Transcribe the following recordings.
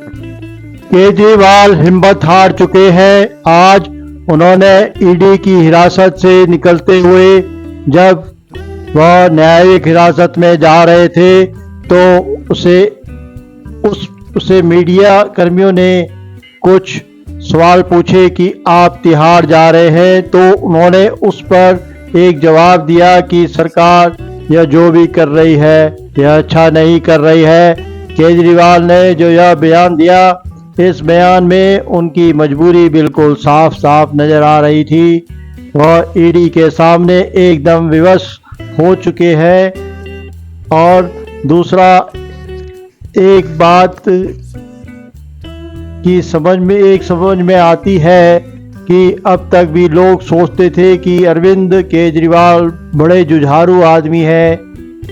केजरीवाल हिम्मत हार चुके हैं। आज उन्होंने ईडी की हिरासत से निकलते हुए जब वह न्यायिक हिरासत में जा रहे थे तो उसे मीडिया कर्मियों ने कुछ सवाल पूछे कि आप तिहाड़ जा रहे हैं, तो उन्होंने उस पर एक जवाब दिया कि सरकार यह जो भी कर रही है यह अच्छा नहीं कर रही है। केजरीवाल ने जो यह बयान दिया, इस बयान में उनकी मजबूरी बिल्कुल साफ साफ नजर आ रही थी। वह ईडी के सामने एकदम विवश हो चुके हैं। और दूसरा एक बात की समझ में आती है कि अब तक भी लोग सोचते थे कि अरविंद केजरीवाल बड़े जुझारू आदमी हैं।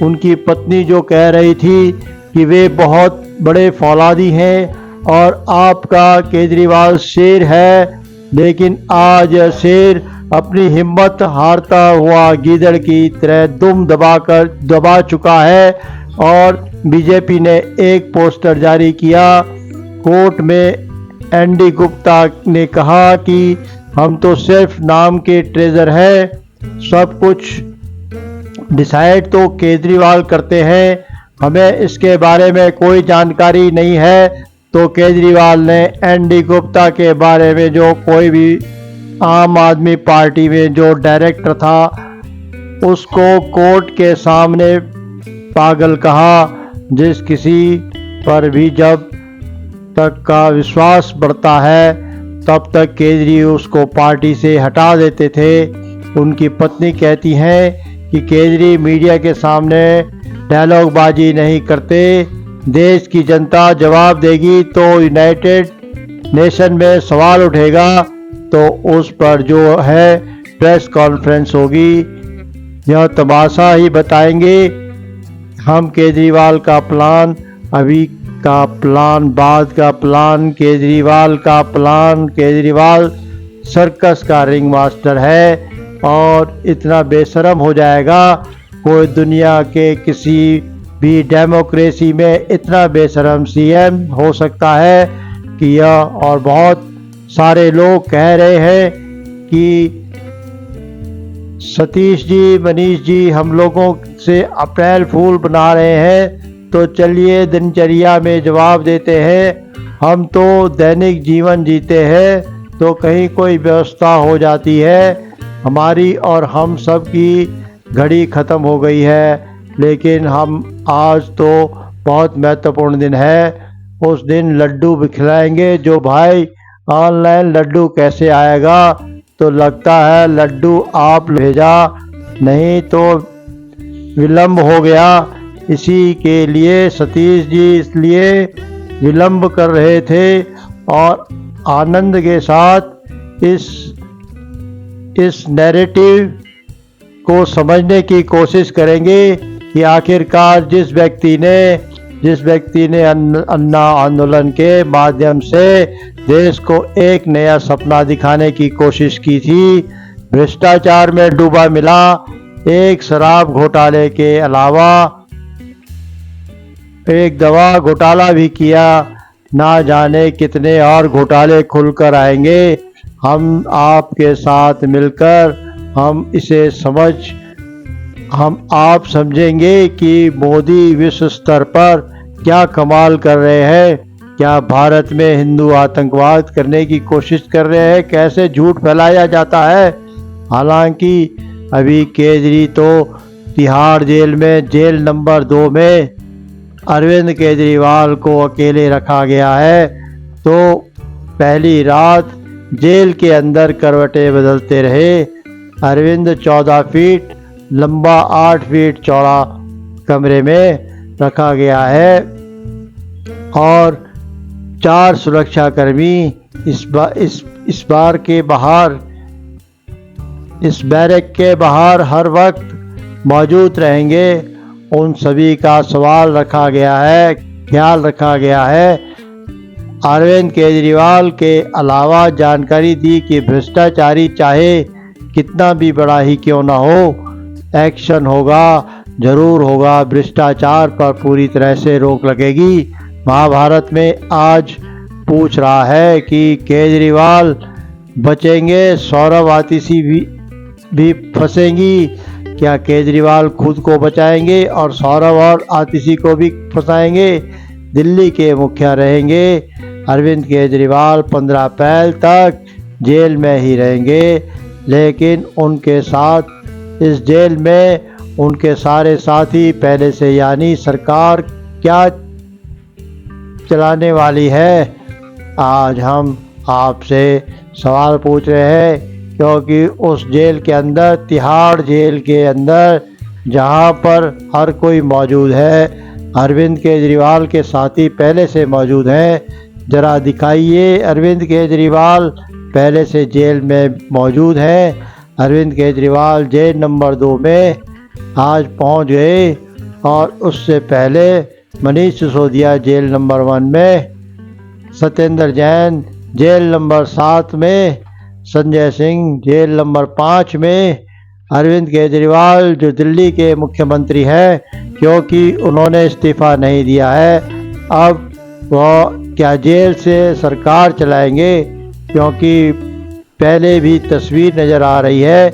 उनकी पत्नी जो कह रही थी कि वे बहुत बड़े फौलादी हैं और आपका केजरीवाल शेर है, लेकिन आज शेर अपनी हिम्मत हारता हुआ गीदड़ की तरह दुम दबा चुका है। और बीजेपी ने एक पोस्टर जारी किया। कोर्ट में एनडी गुप्ता ने कहा कि हम तो सिर्फ नाम के ट्रेजर हैं, सब कुछ डिसाइड तो केजरीवाल करते हैं, हमें इसके बारे में कोई जानकारी नहीं है। तो केजरीवाल ने एनडी गुप्ता के बारे में जो कोई भी आम आदमी पार्टी में जो डायरेक्टर था उसको कोर्ट के सामने पागल कहा। जिस किसी पर भी जब तक का विश्वास बढ़ता है तब तक केजरी उसको पार्टी से हटा देते थे। उनकी पत्नी कहती हैं कि केजरी मीडिया के सामने डायलॉगबाजी नहीं करते, देश की जनता जवाब देगी तो यूनाइटेड नेशन में सवाल उठेगा तो उस पर जो है प्रेस कॉन्फ्रेंस होगी, यह तमाशा ही बताएंगे। हम केजरीवाल का प्लान, अभी का प्लान, बाद का प्लान, केजरीवाल का प्लान। केजरीवाल सर्कस का रिंग मास्टर है और इतना बेशरम हो जाएगा, कोई दुनिया के किसी भी डेमोक्रेसी में इतना बेशरम सीएम हो सकता है कि यह। और बहुत सारे लोग कह रहे हैं कि सतीश जी, मनीष जी हम लोगों से अप्रैल फूल बना रहे हैं, तो चलिए दिनचर्या में जवाब देते हैं। हम तो दैनिक जीवन जीते हैं, तो कहीं कोई व्यवस्था हो जाती है, हमारी और हम सब की घड़ी ख़त्म हो गई है। लेकिन हम आज तो बहुत महत्वपूर्ण दिन है, उस दिन लड्डू भी खिलाएंगे। जो भाई ऑनलाइन लड्डू कैसे आएगा, तो लगता है लड्डू आप भेजा, नहीं तो विलम्ब हो गया। इसी के लिए सतीश जी इसलिए विलम्ब कर रहे थे और आनंद के साथ इस नैरेटिव को समझने की कोशिश करेंगे कि आखिरकार जिस व्यक्ति ने अन्ना आंदोलन के माध्यम से देश को एक नया सपना दिखाने की कोशिश की थी, भ्रष्टाचार में डूबा मिला, एक शराब घोटाले के अलावा एक दवा घोटाला भी किया, ना जाने कितने और घोटाले खुलकर आएंगे। हम आपके साथ मिलकर हम आप समझेंगे कि मोदी विश्व स्तर पर क्या कमाल कर रहे हैं, क्या भारत में हिंदू आतंकवाद करने की कोशिश कर रहे हैं, कैसे झूठ फैलाया जाता है। हालांकि अभी केजरी तो तिहाड़ जेल में, जेल नंबर 2 में अरविंद केजरीवाल को अकेले रखा गया है। तो पहली रात जेल के अंदर करवटें बदलते रहे। अरविंद 14 फीट लंबा, 8 फीट चौड़ा कमरे में रखा गया है और 4 सुरक्षाकर्मी इस बैरक के बाहर हर वक्त मौजूद रहेंगे। उन सभी का ख्याल रखा गया है। अरविंद केजरीवाल के अलावा जानकारी दी कि भ्रष्टाचारी चाहे कितना भी बड़ा ही क्यों ना हो, एक्शन होगा, जरूर होगा। भ्रष्टाचार पर पूरी तरह से रोक लगेगी। महाभारत में आज पूछ रहा है कि केजरीवाल बचेंगे, सौरभ आतिशी भी फंसेंगी, क्या केजरीवाल खुद को बचाएंगे और सौरभ और आतिशी को भी फंसाएंगे? दिल्ली के मुखिया रहेंगे अरविंद केजरीवाल 15 अप्रैल तक जेल में ही रहेंगे, लेकिन उनके साथ इस जेल में उनके सारे साथी पहले से, यानी सरकार क्या चलाने वाली है? आज हम आपसे सवाल पूछ रहे हैं, क्योंकि उस जेल के अंदर, तिहाड़ जेल के अंदर, जहां पर हर कोई मौजूद है, अरविंद केजरीवाल के साथी पहले से मौजूद हैं। जरा दिखाइए, अरविंद केजरीवाल पहले से जेल में मौजूद हैं। अरविंद केजरीवाल जेल नंबर 2 में आज पहुंच गए और उससे पहले मनीष सिसोदिया जेल नंबर 1 में, सत्येंद्र जैन जेल नंबर 7 में, संजय सिंह जेल नंबर 5 में। अरविंद केजरीवाल जो दिल्ली के मुख्यमंत्री हैं, क्योंकि उन्होंने इस्तीफा नहीं दिया है, अब वह क्या जेल से सरकार चलाएंगे? क्योंकि पहले भी तस्वीर नज़र आ रही है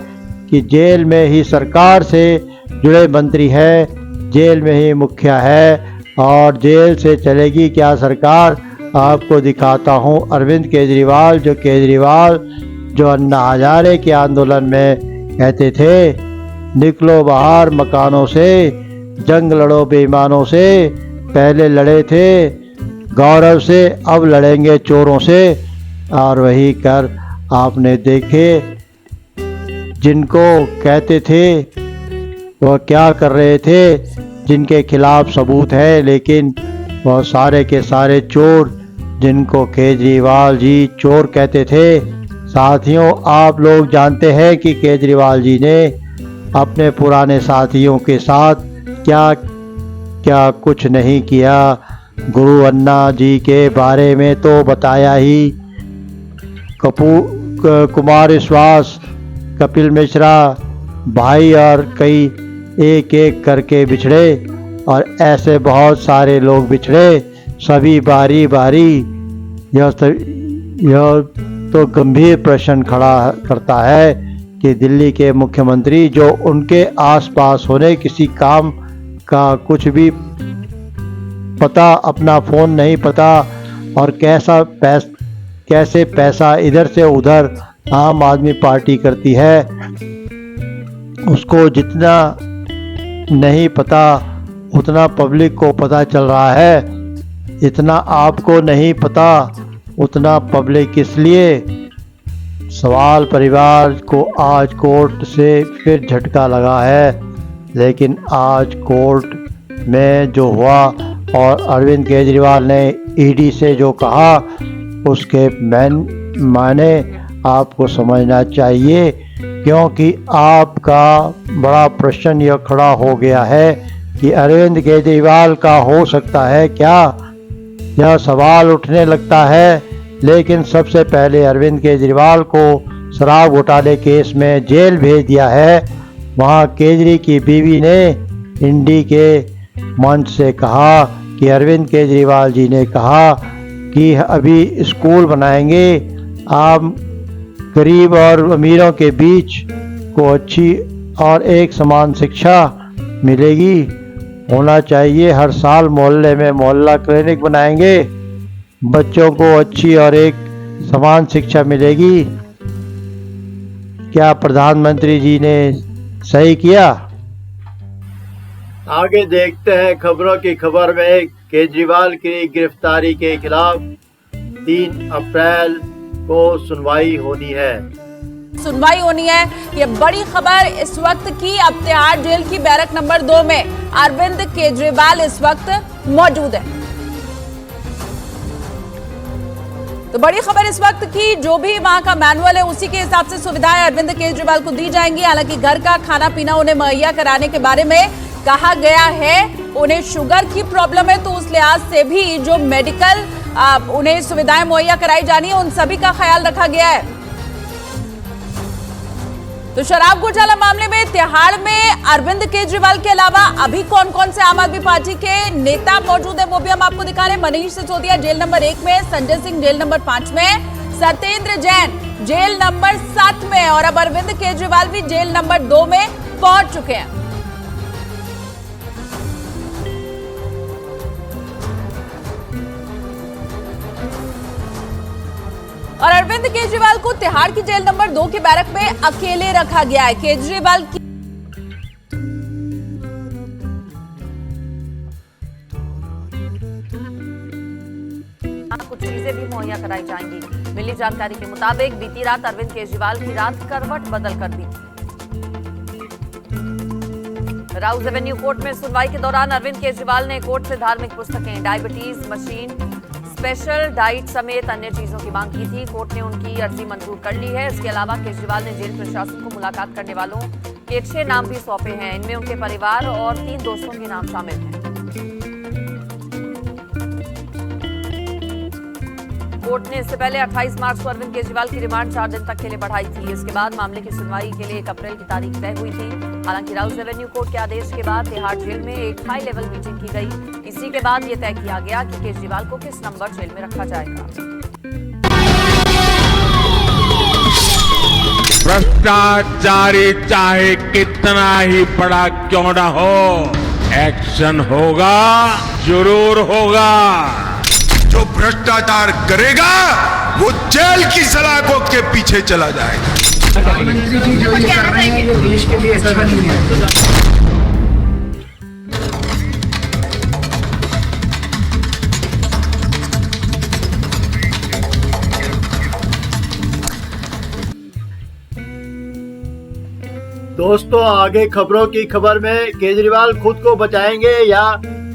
कि जेल में ही सरकार से जुड़े मंत्री हैं, जेल में ही मुखिया है, और जेल से चलेगी क्या सरकार? आपको दिखाता हूं अरविंद केजरीवाल जो अन्ना हजारे के आंदोलन में कहते थे, निकलो बाहर मकानों से, जंग लड़ो बेईमानों से। पहले लड़े थे गौरव से, अब लड़ेंगे चोरों से। और वही कर आपने देखे, जिनको कहते थे वह क्या कर रहे थे, जिनके खिलाफ सबूत है, लेकिन वह सारे के सारे चोर, जिनको केजरीवाल जी चोर कहते थे। साथियों, आप लोग जानते हैं कि केजरीवाल जी ने अपने पुराने साथियों के साथ क्या क्या कुछ नहीं किया। गुरु अन्ना जी के बारे में तो बताया ही। कुमार विश्वास, कपिल मिश्रा भाई और कई एक एक करके बिछड़े, और ऐसे बहुत सारे लोग बिछड़े, सभी बारी बारी। यह तो गंभीर प्रश्न खड़ा करता है कि दिल्ली के मुख्यमंत्री, जो उनके आसपास होने किसी काम का कुछ भी पता, अपना फ़ोन नहीं पता, और कैसे पैसा इधर से उधर आम आदमी पार्टी करती है, उसको जितना नहीं पता उतना पब्लिक को पता चल रहा है। इतना आपको नहीं पता उतना पब्लिक इसलिए। सवाल परिवार को आज कोर्ट से फिर झटका लगा है, लेकिन आज कोर्ट में जो हुआ और अरविंद केजरीवाल ने ईडी से जो कहा, उसके मायने आपको समझना चाहिए, क्योंकि आपका बड़ा प्रश्न यह खड़ा हो गया है कि अरविंद केजरीवाल का हो सकता है क्या, यह सवाल उठने लगता है। लेकिन सबसे पहले अरविंद केजरीवाल को शराब घोटाले केस में जेल भेज दिया है। वहाँ केजरी की बीवी ने इंडी के मंच से कहा कि अरविंद केजरीवाल जी ने कहा कि अभी स्कूल बनाएंगे, आप गरीब और अमीरों के बीच को अच्छी और एक समान शिक्षा मिलेगी, होना चाहिए। हर साल मोहल्ले में मोहल्ला क्लिनिक बनाएंगे, बच्चों को अच्छी और एक समान शिक्षा मिलेगी। क्या प्रधानमंत्री जी ने सही किया? आगे देखते हैं खबरों की खबर में। केजरीवाल की गिरफ्तारी के खिलाफ 3 अप्रैल को सुनवाई होनी है। ये बड़ी खबर इस वक्त की। अब तिहाड़ जेल की बैरक नंबर 2 में अरविंद केजरीवाल इस वक्त मौजूद है। तो बड़ी खबर इस वक्त की, जो भी वहां का मैनुअल है उसी के हिसाब से सुविधाएं अरविंद केजरीवाल को दी जाएंगी। हालांकि घर का खाना पीना उन्हें मुहैया कराने के बारे में कहा गया है। उन्हें शुगर की प्रॉब्लम है, तो उस लिहाज से भी जो मेडिकल उन्हें सुविधाएं मुहैया कराई जानी है, उन सभी का ख्याल रखा गया है। तो तो शराब घोटाला मामले में तिहाड़ में अरविंद केजरीवाल के अलावा अभी कौन कौन से आम आदमी पार्टी के नेता मौजूद है वो भी हम आपको दिखा रहे हैं। मनीष सिसोदिया जेल नंबर 1 में, संजय सिंह जेल नंबर 5 में, सत्येंद्र जैन जेल नंबर 7 में और अब अरविंद केजरीवाल भी जेल नंबर 2 में पहुंच चुके हैं। और अरविंद केजरीवाल को तिहाड़ की जेल नंबर 2 के बैरक में अकेले रखा गया है। केजरीवाल की कुछ चीजें भी मुहैया कराई जाएंगी। मिली जानकारी के मुताबिक बीती रात अरविंद केजरीवाल की रात करवट बदल कर दी। राउज एवेन्यू कोर्ट में सुनवाई के दौरान अरविंद केजरीवाल ने कोर्ट से धार्मिक पुस्तकें, डायबिटीज मशीन, स्पेशल डाइट समेत अन्य चीजों की मांग की थी। कोर्ट ने उनकी अर्जी मंजूर कर ली है। इसके अलावा केजरीवाल ने जेल प्रशासन को मुलाकात करने वालों के 6 नाम भी सौंपे हैं। इनमें उनके परिवार और 3 दोस्तों के नाम शामिल हैं। कोर्ट ने इससे पहले 28 मार्च को अरविंद केजरीवाल की रिमांड 4 दिन तक के लिए बढ़ाई थी। इसके बाद मामले की सुनवाई के लिए 1 अप्रैल की तारीख तय हुई थी। हालांकि राउज एवेन्यू कोर्ट के आदेश के बाद तिहाड़ जेल में एक हाई लेवल मीटिंग की गई। इसी के बाद यह तय किया गया कि केजरीवाल को किस नंबर जेल में रखा जाएगा। भ्रष्टाचारी चाहे कितना ही बड़ा क्यों ना हो, एक्शन होगा, जरूर होगा। जो भ्रष्टाचार करेगा वो जेल की सलाखों के पीछे चला जाएगा। प्रधानमंत्री जी जो ये कर रहे हैं ये देश के लिए अच्छा नहीं है। दोस्तों, आगे खबरों की खबर में केजरीवाल खुद को बचाएंगे या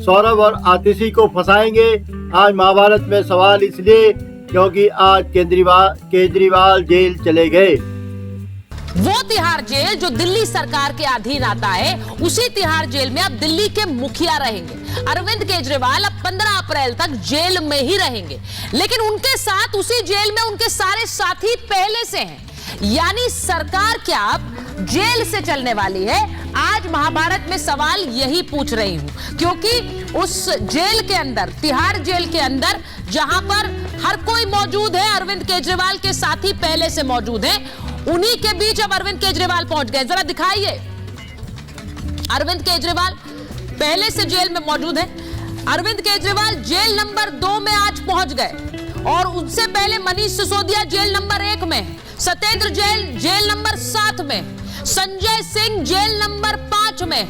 सौरभ और आतिशी को फंसाएंगे। आज महाभारत में सवाल इसलिए क्योंकि आज केजरीवाल जेल चले गए। वो तिहाड़ जेल जो दिल्ली सरकार के अधीन आता है, उसी तिहाड़ जेल में अब दिल्ली के मुखिया रहेंगे। अरविंद केजरीवाल अब 15 अप्रैल तक जेल में ही रहेंगे, लेकिन उनके साथ उसी जेल में उनके सारे साथी पहले से हैं। यानी सरकार क्या अब जेल से चलने वाली है? आज महाभारत में सवाल यही पूछ रही हूं, क्योंकि उस जेल के अंदर, तिहाड़ जेल के अंदर, जहां पर हर कोई मौजूद है, अरविंद केजरीवाल के साथी पहले से मौजूद हैं, उन्हीं के बीच अब अरविंद केजरीवाल पहुंच गए। जरा दिखाइए, अरविंद केजरीवाल पहले से जेल में मौजूद है। अरविंद केजरीवाल जेल नंबर 2 में आज पहुंच गए और उनसे पहले मनीष सिसोदिया जेल नंबर 1 में, सत्येंद्र जैन जेल नंबर 7 में, संजय सिंह जेल नंबर 5 में।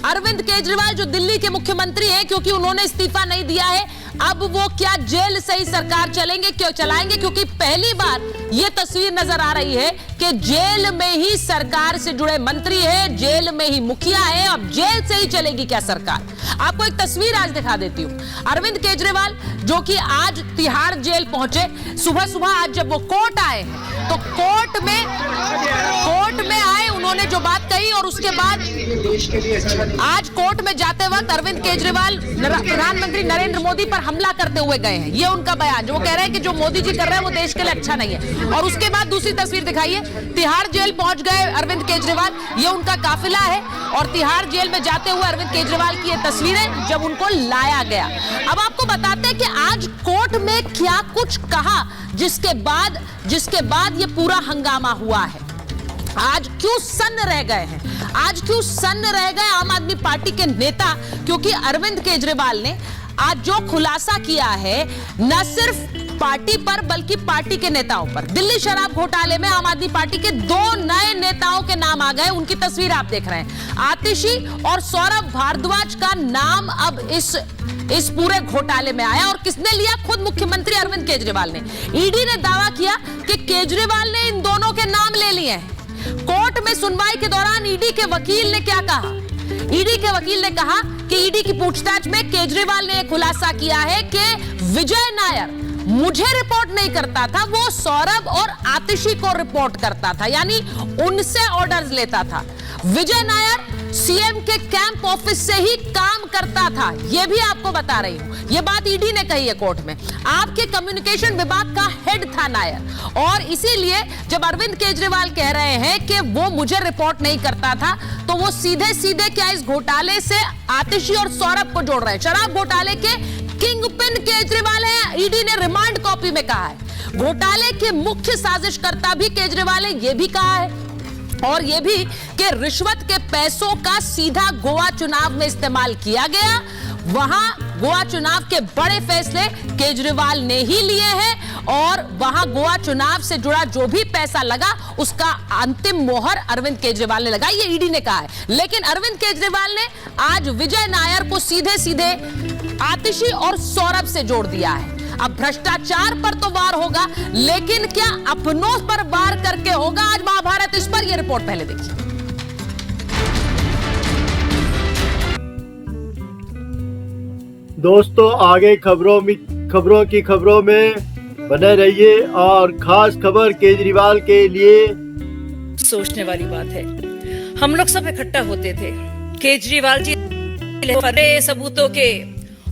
अरविंद केजरीवाल जो दिल्ली के मुख्यमंत्री हैं, क्योंकि उन्होंने इस्तीफा नहीं दिया है, अब वो क्या जेल से ही सरकार चलाएंगे? क्योंकि पहली बार ये तस्वीर नजर आ रही है कि जेल में ही सरकार से जुड़े मंत्री है, जेल में ही मुखिया है। अब जेल से ही चलेगी क्या सरकार? आपको एक तस्वीर आज दिखा देती हूं। अरविंद केजरीवाल जो कि आज तिहाड़ जेल पहुंचे, सुबह सुबह आज जब वो कोर्ट आए हैं, तो कोर्ट में आए, उन्होंने जो बात कही और उसके बाद आज कोर्ट में जाते वक्त अरविंद केजरीवाल प्रधानमंत्री नरेंद्र मोदी पर हमला करते हुए गए हैं। ये उनका बयान, जो वो कह रहे हैं कि जो मोदी जी कर रहे हैं वो देश के लिए अच्छा नहीं है। और उसके बाद दूसरी तस्वीर दिखाइए, तिहाड़ जेल पहुंच गए अरविंद केजरीवाल, ये उनका काफिला है और तिहाड़ जेल में जाते हुए अरविंद केजरीवाल की ये तस्वीरें जब उनको लाया गया। अब आपको बताते हैं कि आज कोर्ट में क्या कुछ कहा, जिसके बाद ये पूरा हंगामा हुआ है। आज क्यों सन्न रह गए हैं? आज क्यों सन्न रह गए आम आदमी पार्टी के नेता? क्योंकि अरविंद केजरीवाल ने आज जो खुलासा किया है, न सिर्फ पार्टी पर बल्कि पार्टी के नेताओं पर। दिल्ली शराब घोटाले में आम आदमी पार्टी के 2 नए नेताओं के नाम आ गए। उनकी तस्वीर आप देख रहे हैं। आतिशी और सौरभ भारद्वाज का नाम अब इस पूरे घोटाले में आया। और किसने लिया? खुद मुख्यमंत्री अरविंद केजरीवाल ने। ईडी ने दावा किया कि केजरीवाल ने इन दोनों के नाम ले लिए हैं। कोर्ट में सुनवाई के दौरान ईडी के वकील ने क्या कहा? ईडी के वकील ने कहा कि ईडी की पूछताछ में केजरीवाल ने खुलासा किया है कि विजय नायर मुझे रिपोर्ट नहीं करता था, वो सौरभ और आतिशी को रिपोर्ट करता था, यानी उनसे ऑर्डर्स लेता था। विजय नायर सीएम के कैंप ऑफिस से ही काम करता था। यह भी आपको बता रही हूं, यह बात ईडी ने कही है कोर्ट में। आपके कम्युनिकेशन विभाग का हेड था नायर, और इसीलिए जब अरविंद केजरीवाल कह रहे हैं कि वो मुझे रिपोर्ट नहीं करता था, तो वो सीधे सीधे क्या इस घोटाले से आतिशी और सौरभ को जोड़ रहे हैं। शराब घोटाले के किंग पिन केजरीवाल है, ईडी ने रिमांड कॉपी में कहा है। घोटाले के मुख्य साजिशकर्ता भी केजरीवाल है, यह भी कहा है, और यह भी कि रिश्वत के पैसों का सीधा गोवा चुनाव में इस्तेमाल किया गया। वहां गोवा चुनाव के बड़े फैसले केजरीवाल ने ही लिए हैं, और वहां गोवा चुनाव से जुड़ा जो भी पैसा लगा उसका अंतिम मोहर अरविंद केजरीवाल ने लगाई, ये ईडी ने कहा है। लेकिन अरविंद केजरीवाल ने आज विजय नायर को सीधे सीधे आतिशी और सौरभ से जोड़ दिया है। अब भ्रष्टाचार पर तो वार होगा, लेकिन क्या अपनों पर वार करके होगा आज महाभारत? इस पर यह रिपोर्ट पहले देखिए। दोस्तों, आगे खबरों में बने रहिए, और खास खबर केजरीवाल के लिए सोचने वाली बात है। हम लोग सब इकट्ठा होते थे, केजरीवाल जी बड़े सबूतों के,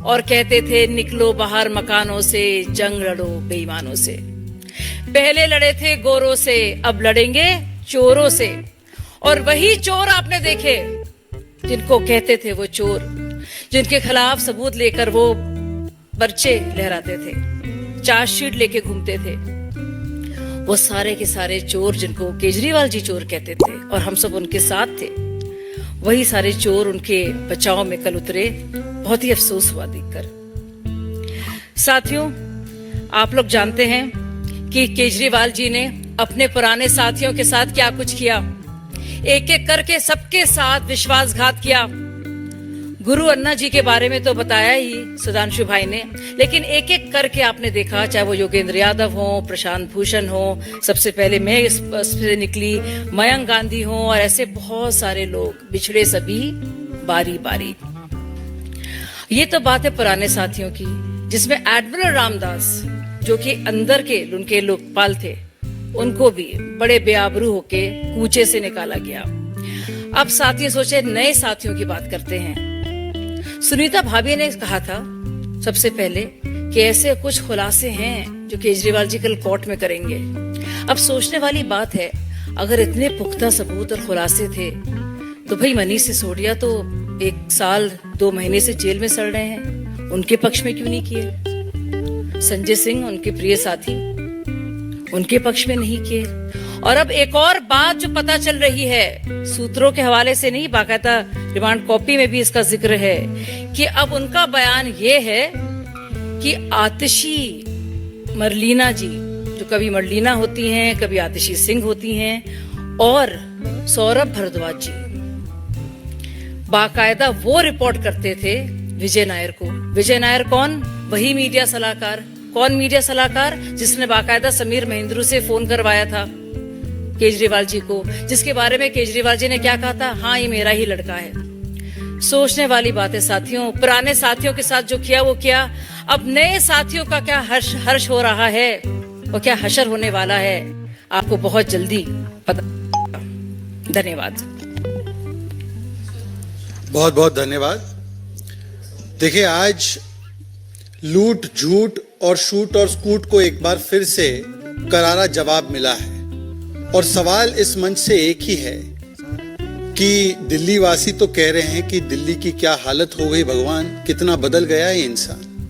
और कहते थे निकलो बाहर मकानों से, जंग लड़ो बेईमानों से। पहले लड़े थे गोरों से, अब लड़ेंगे चोरों से। और वही चोर आपने देखे जिनको कहते थे वो चोर, जिनके खिलाफ सबूत लेकर वो पर्चे लहराते थे, चार्जशीट लेके घूमते थे, वो सारे के सारे चोर जिनको केजरीवाल जी चोर कहते थे और हम सब उनके साथ थे, वही सारे चोर उनके बचाव में कल उतरे। बहुत ही अफसोस हुआ देखकर। साथियों, आप लोग जानते हैं कि केजरीवाल जी ने अपने पुराने साथियों के साथ क्या कुछ किया। एक एक करके सबके साथ विश्वासघात किया। गुरु अन्ना जी के बारे में तो बताया ही सुधांशु भाई ने, लेकिन एक एक करके आपने देखा, चाहे वो योगेंद्र यादव हो, प्रशांत भूषण हो, सबसे पहले मैं इससे निकली, मयंक गांधी हो, और ऐसे बहुत सारे लोग बिछड़े सभी बारी बारी। ये तो बात है पुराने साथियों की, जिसमें एडमिरल रामदास जो कि अंदर के उनके लोकपाल थे, उनको भी बड़े बेआबरू होके कूचे से निकाला गया। अब साथी सोचे नए साथियों की बात करते हैं। सुनीता भाभी ने कहा था सबसे पहले कि ऐसे कुछ खुलासे हैं जो केजरीवाल जी कल कोर्ट में करेंगे। अब सोचने वाली बात है, अगर इतने पुख्ता सबूत और खुलासे थे तो भाई मनीष सिसोदिया तो 1 साल 2 महीने से जेल में सड़ रहे हैं, उनके पक्ष में क्यों नहीं किए? संजय सिंह उनके प्रिय साथी, उनके पक्ष में नहीं किए। और अब एक और बात जो पता चल रही है, सूत्रों के हवाले से नहीं, बाकायदा रिमांड कॉपी में भी इसका जिक्र है कि अब उनका बयान ये है कि आतिशी मरलीना जी, जो कभी मरलीना होती हैं, कभी आतिशी सिंह होती हैं, और सौरभ भारद्वाज जी बाकायदा वो रिपोर्ट करते थे विजय नायर को। विजय नायर कौन? वही मीडिया सलाहकार। कौन मीडिया सलाहकार? जिसने बाकायदा समीर महेंद्रू से फोन करवाया था केजरीवाल जी को, जिसके बारे में केजरीवाल जी ने क्या कहा था? हाँ, ये मेरा ही लड़का है। सोचने वाली बात है साथियों। पुराने साथियों के साथ जो किया वो किया, अब नए साथियों का क्या हर्ष हो रहा है और क्या हशर होने वाला है, आपको बहुत जल्दी पता। धन्यवाद। बहुत बहुत धन्यवाद। देखिए, आज लूट, झूठ और शूट और स्कूट को एक बार फिर से करारा जवाब मिला है, और सवाल इस मंच से एक ही है कि दिल्ली वासी तो कह रहे हैं कि दिल्ली की क्या हालत हो गई भगवान, कितना बदल गया है इंसान।